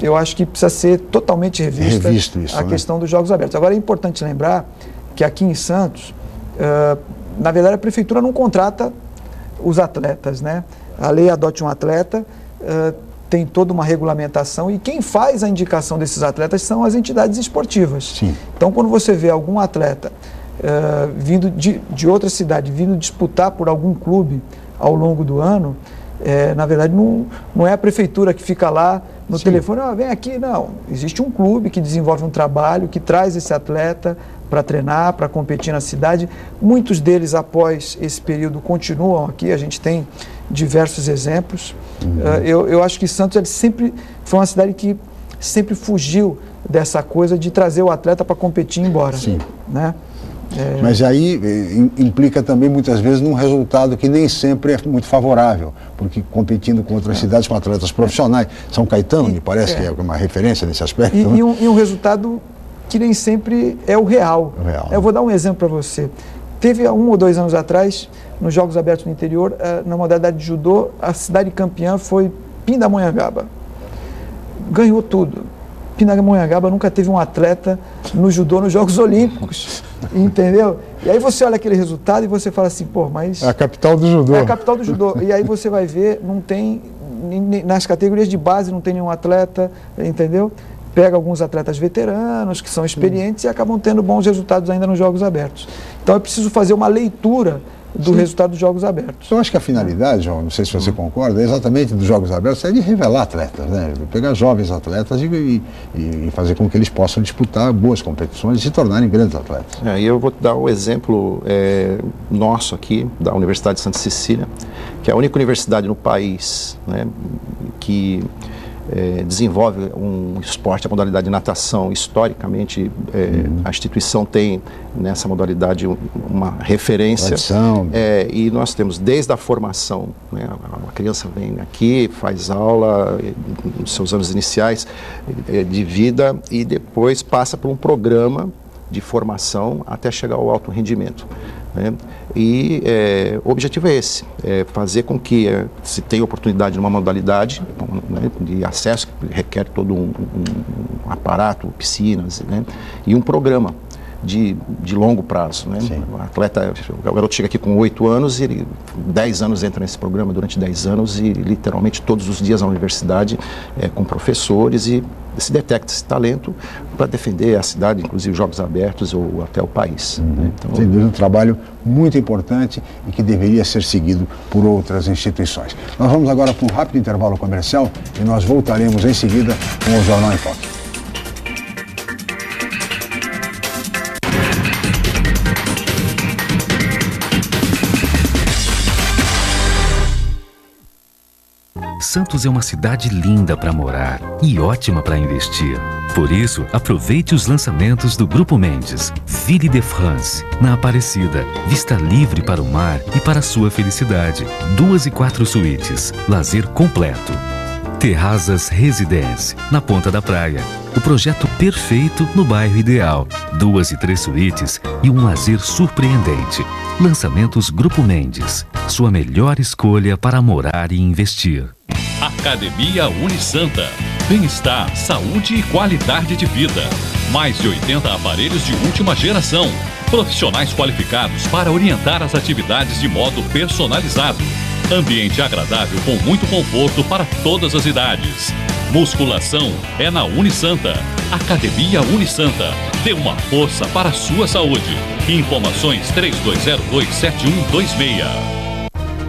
Eu acho que precisa ser totalmente revisto isso, a questão dos Jogos Abertos. Agora, é importante lembrar que aqui em Santos, na verdade, a prefeitura não contrata os atletas, né? A lei Adote um Atleta tem toda uma regulamentação e quem faz a indicação desses atletas são as entidades esportivas. Então, quando você vê algum atleta vindo de outra cidade, vindo disputar por algum clube ao longo do ano, na verdade não é a prefeitura que fica lá no telefone, vem aqui, não. Existe um clube que desenvolve um trabalho, que traz esse atleta para treinar, para competir na cidade. Muitos deles, após esse período, continuam aqui. A gente tem diversos exemplos. Eu acho que Santos ele sempre foi uma cidade que sempre fugiu dessa coisa de trazer o atleta para competir e ir embora, né? Mas aí implica também muitas vezes num resultado que nem sempre é muito favorável, porque competindo com outras cidades com atletas profissionais, São Caetano me parece que é uma referência nesse aspecto. E um resultado que nem sempre é o real. Eu vou dar um exemplo para você. Teve há 1 ou 2 anos atrás, nos Jogos Abertos do Interior, na modalidade de judô, a cidade campeã foi Pindamonhangaba. Ganhou tudo. Pindamonhangaba nunca teve um atleta no judô nos Jogos Olímpicos, entendeu? E aí você olha aquele resultado e você fala assim, pô, mas... É a capital do judô. É a capital do judô. E aí você vai ver, não tem, nas categorias de base não tem nenhum atleta, entendeu? Pega alguns atletas veteranos, que são experientes e acabam tendo bons resultados ainda nos Jogos Abertos. Então é preciso fazer uma leitura do resultado dos Jogos Abertos. Eu acho que a finalidade, João, não sei se você concorda, é exatamente dos Jogos Abertos, é de revelar atletas, né? Pegar jovens atletas e fazer com que eles possam disputar boas competições e se tornarem grandes atletas. E eu vou dar o exemplo nosso aqui, da Universidade de Santa Cecília, que é a única universidade no país, né, que desenvolve um esporte, a modalidade de natação. Historicamente, a instituição tem nessa modalidade uma referência. E nós temos desde a formação, né, a criança vem aqui, faz aula nos seus anos iniciais de vida e depois passa por um programa de formação até chegar ao alto rendimento. Né? E o objetivo é esse, fazer com que se tenha oportunidade numa modalidade, né, de acesso, que requer todo um aparato, piscinas, né, e um programa de longo prazo. Né? O garoto chega aqui com 8 anos e ele, 10 anos entra nesse programa, durante 10 anos, e literalmente todos os dias na universidade, com professores, e se detecta esse talento para defender a cidade, inclusive Jogos Abertos ou até o país. Né? Então, sem dúvida, um trabalho muito importante e que deveria ser seguido por outras instituições. Nós vamos agora para um rápido intervalo comercial e nós voltaremos em seguida com o Jornal em Foque. Santos é uma cidade linda para morar e ótima para investir. Por isso, aproveite os lançamentos do Grupo Mendes. Ville de France, na Aparecida. Vista livre para o mar e para a sua felicidade. 2 e 4 suítes. Lazer completo. Terrazas Residence, na Ponta da Praia. O projeto perfeito no bairro ideal. 2 e 3 suítes e um lazer surpreendente. Lançamentos Grupo Mendes. Sua melhor escolha para morar e investir. Academia Unisanta. Bem-estar, saúde e qualidade de vida. Mais de 80 aparelhos de última geração. Profissionais qualificados para orientar as atividades de modo personalizado. Ambiente agradável com muito conforto para todas as idades. Musculação é na Unisanta. Academia Unisanta. Dê uma força para a sua saúde. Informações 3202-7126.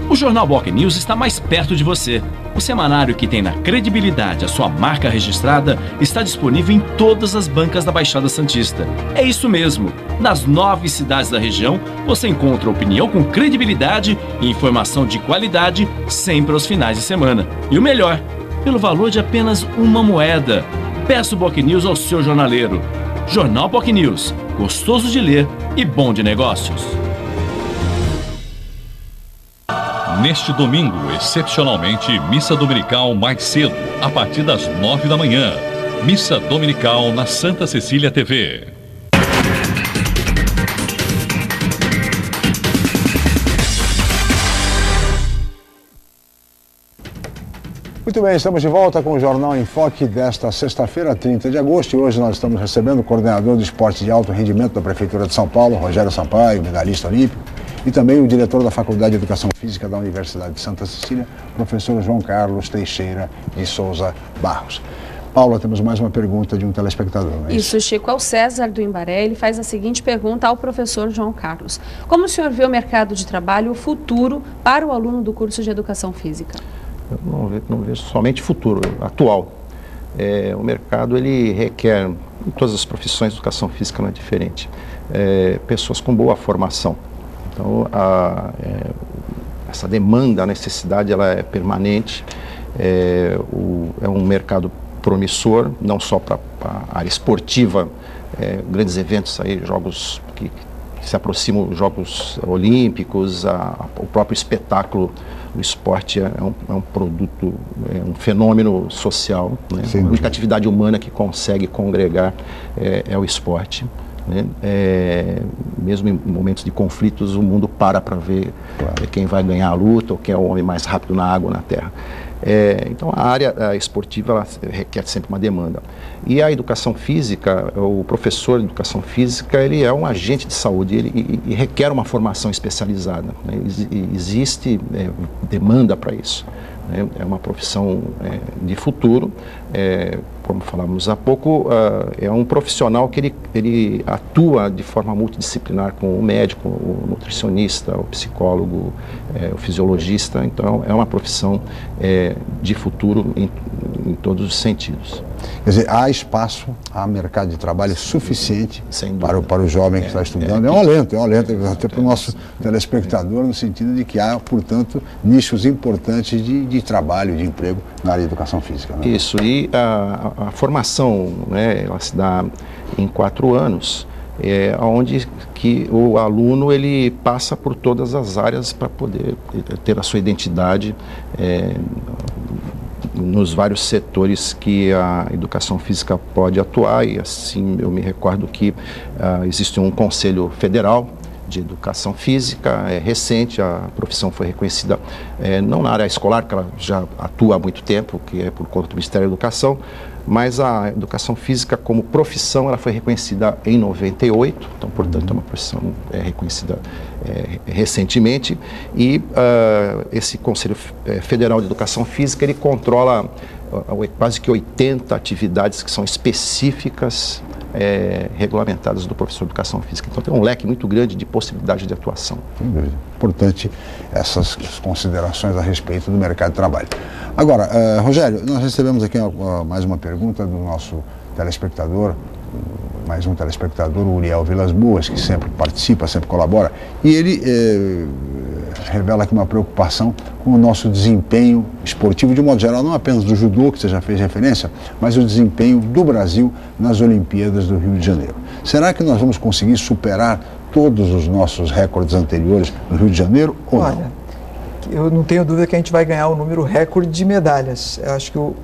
O Jornal Boc News está mais perto de você. O semanário que tem na credibilidade a sua marca registrada está disponível em todas as bancas da Baixada Santista. É isso mesmo. Nas 9 cidades da região, você encontra opinião com credibilidade e informação de qualidade sempre aos finais de semana. E o melhor, pelo valor de apenas uma moeda. Peça o Boc News ao seu jornaleiro. Jornal Boc News. Gostoso de ler e bom de negócios. Neste domingo, excepcionalmente, missa dominical mais cedo, a partir das 9 da manhã. Missa dominical na Santa Cecília TV. Muito bem, estamos de volta com o Jornal em Foque desta sexta-feira, 30 de agosto. E hoje nós estamos recebendo o coordenador do esporte de alto rendimento da Prefeitura de São Paulo, Rogério Sampaio, medalhista olímpico, e também o diretor da Faculdade de Educação Física da Universidade de Santa Cecília, professor João Carlos Teixeira de Souza Barros. Paula, temos mais uma pergunta de um telespectador, não é isso? Isso, Chico. É o César do Imbaré. Ele faz a seguinte pergunta ao professor João Carlos. Como o senhor vê o mercado de trabalho, o futuro para o aluno do curso de Educação Física? Eu não vejo somente futuro, atual. O mercado, ele requer, em todas as profissões, educação física não é diferente, pessoas com boa formação. Então, essa demanda, a necessidade, ela é permanente. É um mercado promissor, não só para a área esportiva, grandes eventos aí, jogos que se aproximam, Jogos Olímpicos, o próprio espetáculo do esporte é um produto, um fenômeno social, né? A única atividade humana que consegue congregar é o esporte. Né? Mesmo em momentos de conflitos, o mundo para ver quem vai ganhar a luta ou quem é o homem mais rápido na água, na terra. Então a área esportiva, ela requer sempre uma demanda. E a educação física, o professor de educação física, ele é um agente de saúde, ele requer uma formação especializada, né? Existe demanda para isso. É uma profissão de futuro, como falamos há pouco, é um profissional que ele atua de forma multidisciplinar com o médico, o nutricionista, o psicólogo, o fisiologista. Então, é uma profissão de futuro em todos os sentidos. Quer dizer, há espaço, há mercado de trabalho suficiente para o jovem que está estudando. É um alento até para o nosso telespectador, no sentido de que há, portanto, nichos importantes de trabalho, de emprego na área de educação física. Né? Isso, e a formação, né, ela se dá em 4 anos, onde que o aluno ele passa por todas as áreas para poder ter a sua identidade nos vários setores que a educação física pode atuar. E assim eu me recordo que existe um Conselho Federal de Educação Física, recente, a profissão foi reconhecida não na área escolar, porque ela já atua há muito tempo, que é por conta do Ministério da Educação, mas a educação física como profissão, ela foi reconhecida em 98, então, portanto, é uma profissão reconhecida recentemente, e esse Conselho Federal de Educação Física, ele controla quase que 80 atividades que são específicas, regulamentadas do professor de educação física. Então, tem um leque muito grande de possibilidade de atuação. Importante essas considerações a respeito do mercado de trabalho. Agora, Rogério, nós recebemos aqui mais uma pergunta do nosso telespectador, mais um telespectador, o Uriel Vilas Boas, que sempre participa, sempre colabora, e ele revela aqui uma preocupação com o nosso desempenho esportivo de modo geral, não apenas do judô, que você já fez referência, mas o desempenho do Brasil nas Olimpíadas do Rio de Janeiro. Será que nós vamos conseguir superar todos os nossos recordes anteriores no Rio de Janeiro ou não? Olha, eu não tenho dúvida que a gente vai ganhar um número recorde de medalhas. Eu acho que o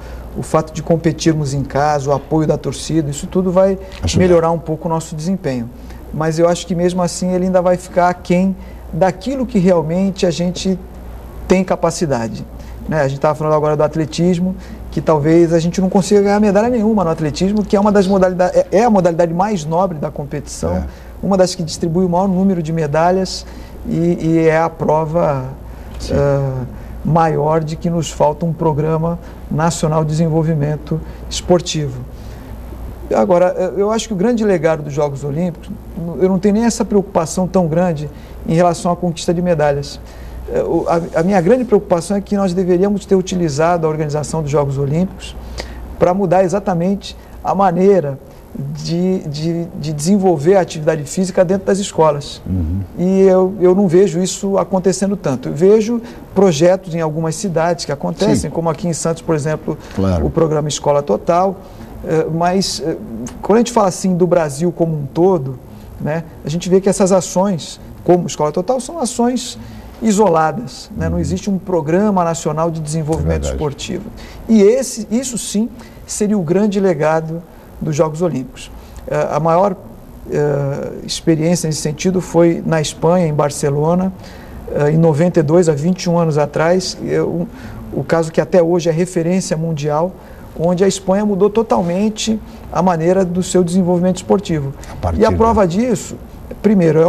fato de competirmos em casa, o apoio da torcida, isso tudo vai melhorar um pouco o nosso desempenho. Mas eu acho que mesmo assim ele ainda vai ficar aquém daquilo que realmente a gente tem capacidade. Né? A gente estava falando agora do atletismo, que talvez a gente não consiga ganhar medalha nenhuma no atletismo, que é uma das modalidades, é a modalidade mais nobre da competição, uma das que distribui o maior número de medalhas e é a prova maior de que nos falta um programa nacional de desenvolvimento esportivo. Agora, eu acho que o grande legado dos Jogos Olímpicos, eu não tenho nem essa preocupação tão grande em relação à conquista de medalhas. A minha grande preocupação é que nós deveríamos ter utilizado a organização dos Jogos Olímpicos para mudar exatamente a maneira de desenvolver a atividade física dentro das escolas. E eu não vejo isso acontecendo tanto. Eu vejo projetos em algumas cidades que acontecem, como aqui em Santos, por exemplo, o programa Escola Total. Mas quando a gente fala assim do Brasil como um todo, né, a gente vê que essas ações, como Escola Total, são ações isoladas, né? Não existe um programa nacional de desenvolvimento esportivo. E isso sim seria o grande legado dos Jogos Olímpicos. A maior experiência nesse sentido foi na Espanha, em Barcelona, em 92, há 21 anos atrás, o caso que até hoje é referência mundial, onde a Espanha mudou totalmente a maneira do seu desenvolvimento esportivo. E a prova disso, primeiro, é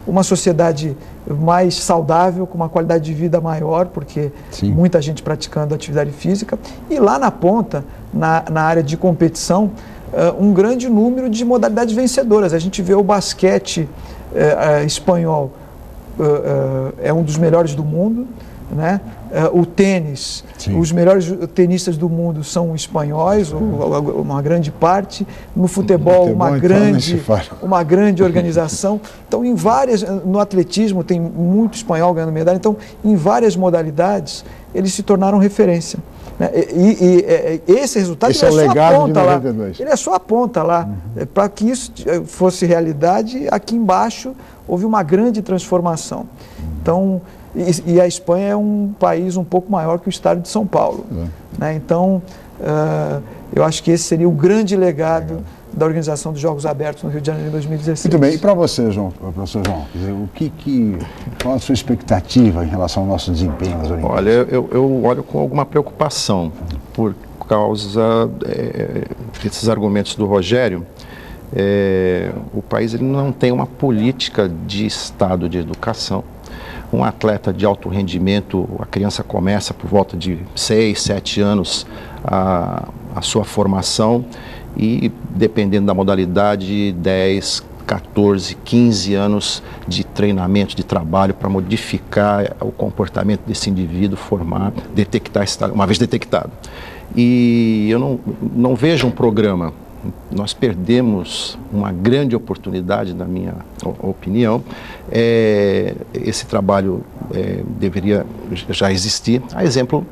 uma sociedade mais saudável, com uma qualidade de vida maior, porque muita gente praticando atividade física, e lá na ponta, na área de competição, um grande número de modalidades vencedoras. A gente vê o basquete espanhol, é um dos melhores do mundo, né? O tênis, os melhores tenistas do mundo são espanhóis, uma grande parte. No futebol, uma grande organização. Então, no atletismo tem muito espanhol ganhando medalha. Então, em várias modalidades, eles se tornaram referência. Né? Esse resultado é só a ponta lá. Ele é só a ponta lá. Para que isso fosse realidade, aqui embaixo houve uma grande transformação. Então, e a Espanha é um país um pouco maior que o estado de São Paulo. Né? Então, eu acho que esse seria o grande legado da organização dos Jogos Abertos no Rio de Janeiro em 2016. Muito bem. E para você, professor João, quer dizer, qual a sua expectativa em relação ao nosso desempenho nas Olimpíadas? Olha, eu olho com alguma preocupação por causa desses argumentos do Rogério. O país ele não tem uma política de Estado de educação. Um atleta de alto rendimento, a criança começa por volta de 6, 7 anos a a sua formação e, dependendo da modalidade, 10, 14, 15 anos de treinamento, de trabalho para modificar o comportamento desse indivíduo, formar, detectar, uma vez detectado. E eu não vejo um programa. Nós perdemos uma grande oportunidade, na minha opinião. Esse trabalho deveria já existir. A exemplo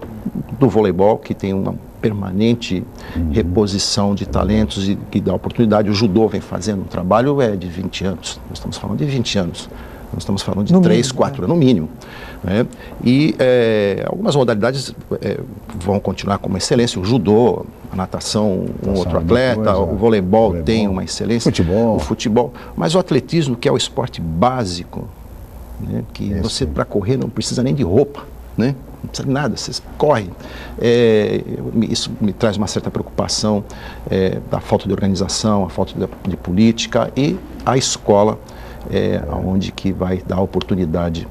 do voleibol, que tem uma permanente reposição de talentos e que dá oportunidade. O judô vem fazendo um trabalho de 20 anos. Nós estamos falando de 20 anos. Nós estamos falando de 3, 4 anos, no mínimo. Né? E algumas modalidades vão continuar com uma excelência. O judô, a natação, um outro atleta, o voleibol tem uma excelência. O futebol. Mas o atletismo, que é o esporte básico, né? Que você, para correr, não precisa nem de roupa, né? Não precisa de nada, você corre. Isso me traz uma certa preocupação da falta de organização, a falta de política, e a escola onde que vai dar oportunidade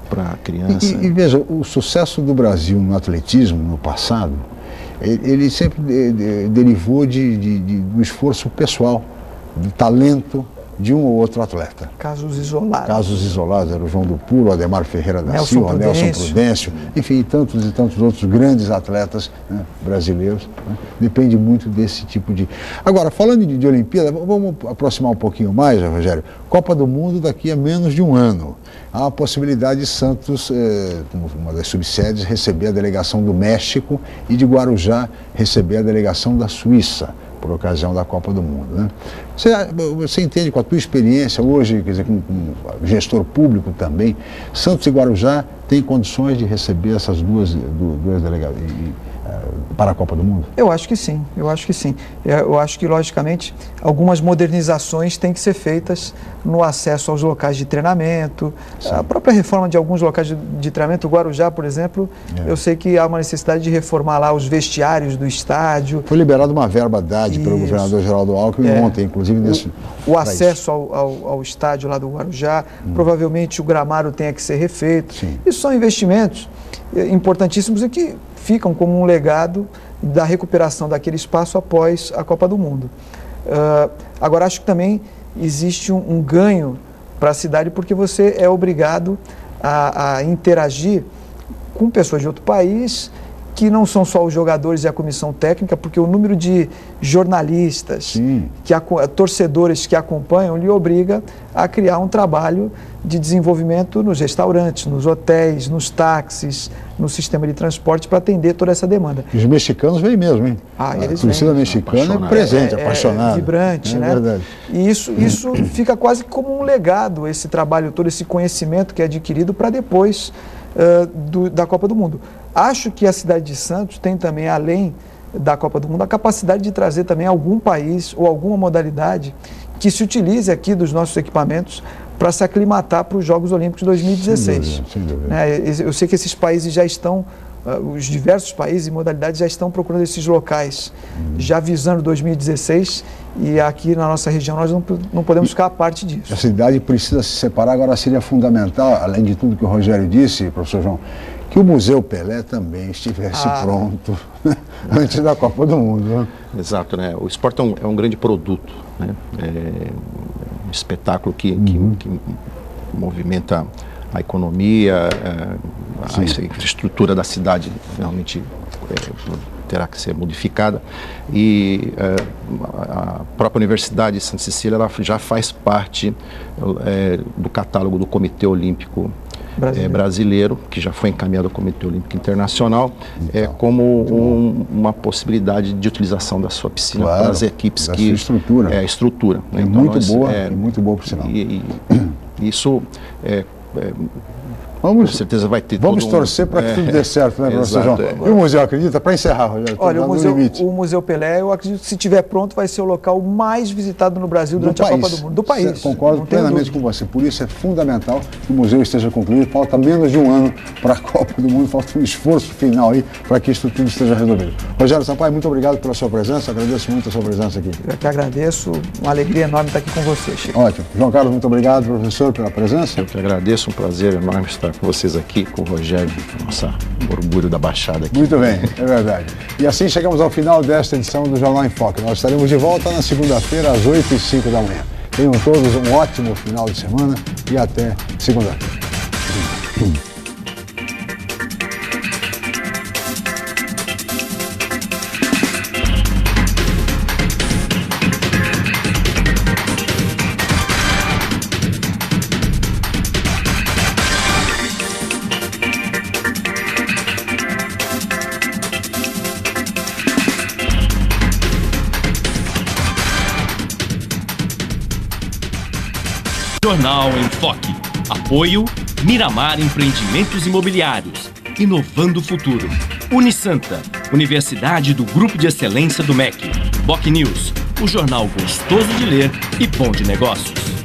para a criança. E veja, o sucesso do Brasil no atletismo no passado, ele sempre derivou do esforço pessoal, do talento de um ou outro atleta. Casos isolados. Casos isolados, era o João do Pulo, o Ademar Ferreira da Silva, o Nelson Prudêncio, enfim, tantos e tantos outros grandes atletas, né, brasileiros. Né? Depende muito desse tipo de... Agora, falando de Olimpíada, vamos aproximar um pouquinho mais, Rogério. Copa do Mundo daqui a menos de um ano. Há a possibilidade de Santos, como uma das subsedes, receber a delegação do México e de Guarujá receber a delegação da Suíça, por ocasião da Copa do Mundo. Né? Você entende, com a tua experiência hoje, quer dizer, com gestor público também, Santos e Guarujá têm condições de receber essas duas delegações para a Copa do Mundo? Eu acho que sim, eu acho que sim. Eu acho que, logicamente, algumas modernizações têm que ser feitas no acesso aos locais de treinamento, sim. A própria reforma de alguns locais de treinamento. O Guarujá, por exemplo, eu sei que há uma necessidade de reformar lá os vestiários do estádio. Foi liberada uma verba dada pelo governador Geraldo Alckmin ontem, inclusive nesse... O acesso ao estádio lá do Guarujá, provavelmente o gramado tenha que ser refeito. Sim. Isso são investimentos importantíssimos e que ficam como um legado da recuperação daquele espaço após a Copa do Mundo. Agora, acho que também existe um ganho para a cidade, porque você é obrigado a interagir com pessoas de outro país, que não são só os jogadores e a comissão técnica, porque o número de jornalistas, torcedores que acompanham, lhe obriga a criar um trabalho de desenvolvimento nos restaurantes, nos hotéis, nos táxis, no sistema de transporte, para atender toda essa demanda. Os mexicanos vêm mesmo, hein? Eles a torcida mexicana é presente, apaixonada. Vibrante, né? Verdade. E isso fica quase como um legado, esse trabalho todo, esse conhecimento que é adquirido para depois da Copa do Mundo. Acho que a cidade de Santos tem também, além da Copa do Mundo, a capacidade de trazer também algum país ou alguma modalidade que se utilize aqui dos nossos equipamentos para se aclimatar para os Jogos Olímpicos de 2016. Sem dúvida. Eu sei que esses países já estão, os diversos países e modalidades já estão procurando esses locais, já visando 2016, e aqui na nossa região nós não podemos ficar à parte disso. A cidade precisa se separar. Agora seria fundamental, além de tudo que o Rogério disse, professor João, que o Museu Pelé também estivesse pronto antes da Copa do Mundo. Né? Exato, né? O esporte é um grande produto, né? Um espetáculo que movimenta a economia, a infraestrutura da cidade realmente terá que ser modificada, e a própria Universidade de Santa Cecília ela já faz parte do catálogo do Comitê Olímpico brasileiro, que já foi encaminhado ao Comitê Olímpico Internacional, como uma possibilidade de utilização da sua piscina para as equipes que... estrutura. A estrutura. Né? Então, muito boa, por sinal. Isso com certeza vai ter. Vamos torcer para que tudo dê certo, né, professor João? E o museu, acredita? Para encerrar, Rogério. Olha, o Museu Pelé, eu acredito que, se estiver pronto, vai ser o local mais visitado no Brasil durante a Copa do Mundo. Do país. Concordo plenamente com você. Por isso é fundamental que o museu esteja concluído. Falta menos de um ano para a Copa do Mundo. Falta um esforço final aí para que isso tudo esteja resolvido. Rogério Sampaio, muito obrigado pela sua presença. Agradeço muito a sua presença aqui. Eu que agradeço. Uma alegria enorme estar aqui com você, Chico. Ótimo. João Carlos, muito obrigado, professor, pela presença. Eu que agradeço. Um prazer enorme estar estar com vocês aqui, com o Rogério, nossa orgulho da Baixada aqui. Muito bem, é verdade. E assim chegamos ao final desta edição do Jornal em Foque. Nós estaremos de volta na segunda-feira, às 8h05 da manhã. Tenham todos um ótimo final de semana e até segunda-feira. Jornal em Foque. Apoio Miramar Empreendimentos Imobiliários. Inovando o futuro. Unisanta, Universidade do Grupo de Excelência do MEC. BocNews, o jornal gostoso de ler e bom de negócios.